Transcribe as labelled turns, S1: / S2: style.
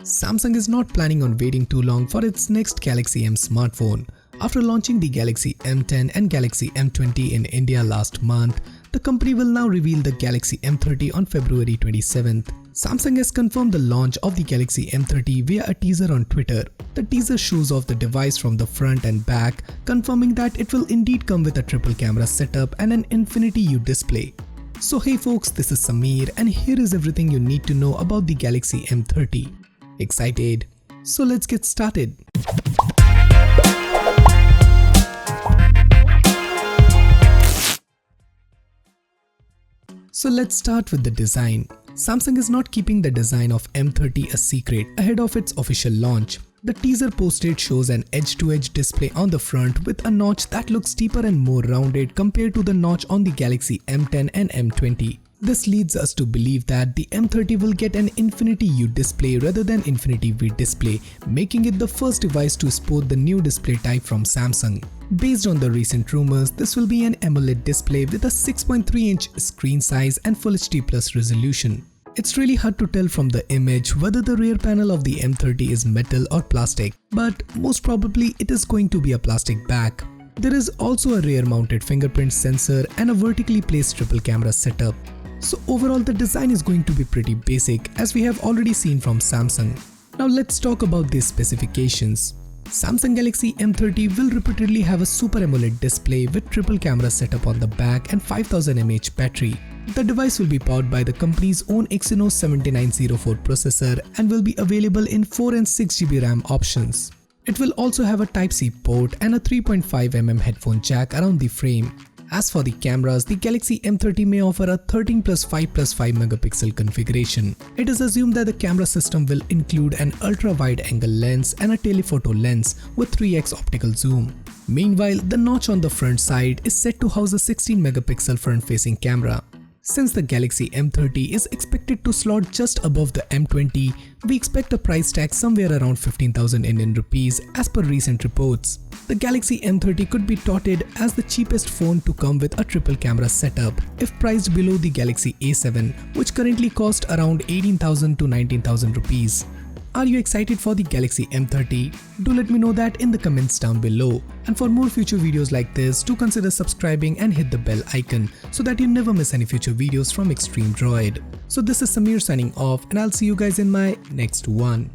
S1: Samsung is not planning on waiting too long for its next Galaxy M smartphone. After launching the Galaxy M10 and Galaxy M20 in India last month, the company will now reveal the Galaxy M30 on February 27th. Samsung has confirmed the launch of the Galaxy M30 via a teaser on Twitter. The teaser shows off the device from the front and back, confirming that it will indeed come with a triple camera setup and an Infinity U display. So hey folks, this is Samir and here is everything you need to know about the Galaxy M30. Excited? So let's get started. So let's start with the design. Samsung is not keeping the design of M30 a secret ahead of its official launch. The teaser posted shows an edge-to-edge display on the front with a notch that looks deeper and more rounded compared to the notch on the Galaxy M10 and M20. This leads us to believe that the M30 will get an Infinity U display rather than Infinity V display, making it the first device to sport the new display type from Samsung. Based on the recent rumors, this will be an AMOLED display with a 6.3-inch screen size and Full HD+ resolution. It's really hard to tell from the image whether the rear panel of the M30 is metal or plastic, but most probably it is going to be a plastic back. There is also a rear-mounted fingerprint sensor and a vertically placed triple camera setup. So overall the design is going to be pretty basic as we have already seen from Samsung. Now let's talk about these specifications. Samsung Galaxy M30 will reportedly have a Super AMOLED display with triple camera setup on the back and 5000 mAh battery. The device will be powered by the company's own Exynos 7904 processor and will be available in 4 and 6GB RAM options. It will also have a Type-C port and a 3.5mm headphone jack around the frame. As for the cameras, the Galaxy M30 may offer a 13+5+5 megapixel configuration. It is assumed that the camera system will include an ultra-wide angle lens and a telephoto lens with 3x optical zoom. Meanwhile, the notch on the front side is set to house a 16 megapixel front-facing camera. Since the Galaxy M30 is expected to slot just above the M20, we expect a price tag somewhere around 15,000 Indian rupees as per recent reports. The Galaxy M30 could be touted as the cheapest phone to come with a triple camera setup if priced below the Galaxy A7, which currently cost around 18,000 to 19,000 rupees. Are you excited for the Galaxy M30? Do let me know that in the comments down below. And for more future videos like this, do consider subscribing and hit the bell icon so that you never miss any future videos from Extreme Droid. So this is Samir signing off and I'll see you guys in my next one.